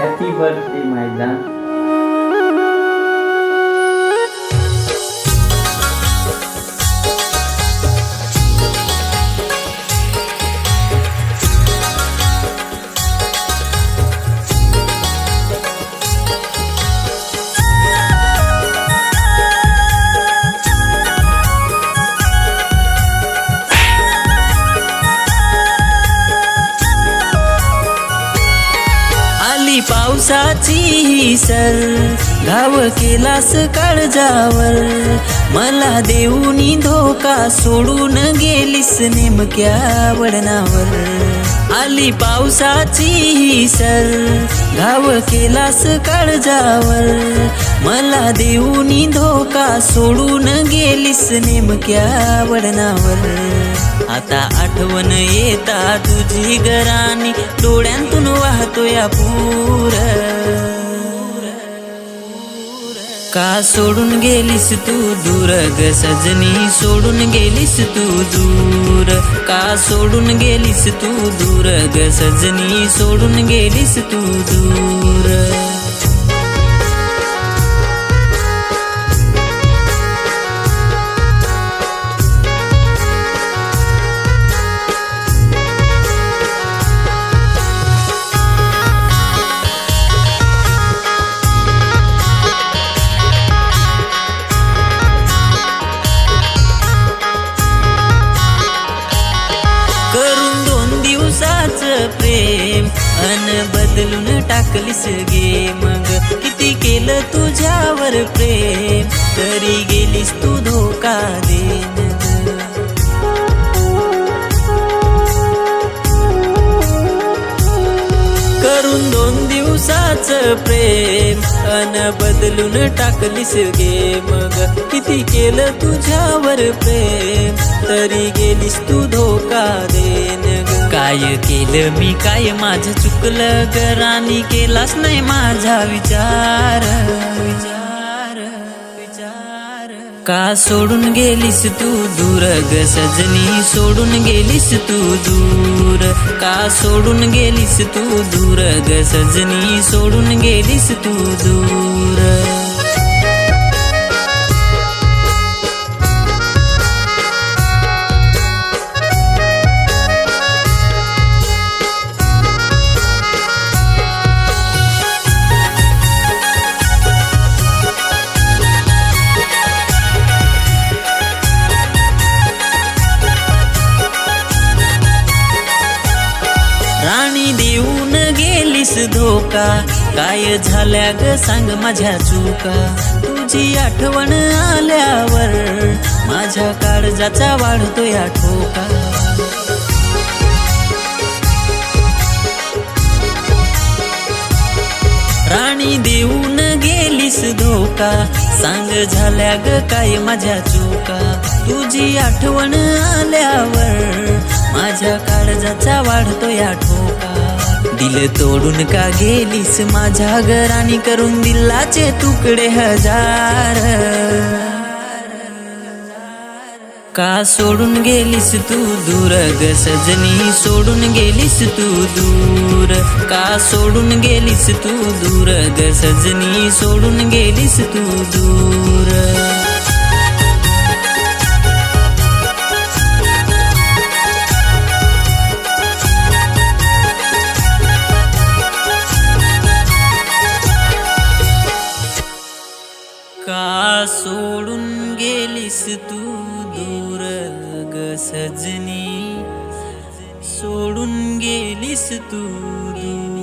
Happy birthday माय जान. पावसाची sir घाव केलास काळजावर, मला देऊनी धोका सोडून गेलीस नेमक्या वळणावर. आली पावसाची सर घाव केलास काळजावर, मला देऊनी धोका सोडून गेलीस नेमक्या वळणावर. आता आठवण येता तुझी गराणी, डोळ्यांतून वाहतोय पूर. का सोडून गेलीस तू दूर ग सजनी, सोडून गेलीस तू दूर. का सोडून गेलीस तू दूर ग सजनी, सोडून गेलीस तू दूर. प्रेम अन बदलून टाकलीस गे मग. किती केलं तुझ्यावर प्रेम, तरी गेलीस तू धोका देन. करून 2 दिवसाचं प्रेम अन बदलून टाकलीस गे मग. किती केलं तुझ्यावर प्रेम, तरी गेलीस तू धोका देन. काय केलं मी काय माझं चुकलं ग राणी, केलास नाही माझा विचार. का सोडून गेलीस तू दूर ग सजनी, सोडून गेलीस तू दूर. का सोडून गेलीस तू दूर ग सजनी, सोडून गेलीस तू दूर. राणी देऊन गेलीस धोका, काय झाल्या ग सांग माझ्या चुका. तुझी आठवण आल्यावर माझ्या काळजाचा वाढतोय ठोका. राणी देऊन गेलीस धोका, सांग झाल्या ग काय माझ्या चुका. तुझी आठवण आल्यावर माझ्या काळजाचा वाढतोय ठोका. दिल तोडून का गेलीस माझ्या घराणी, करून दिलाचे तुकडे हजार. का सोडून गेलीस तू दूर ग सजनी, सोडून गेलीस तू दूर. का सोडून गेलीस तू दूर ग सजनी, सोडून गेलीस तू दूर. का सोडून गेलीस तू दूर ग सजनी, सोडून गेलीस तू दूर.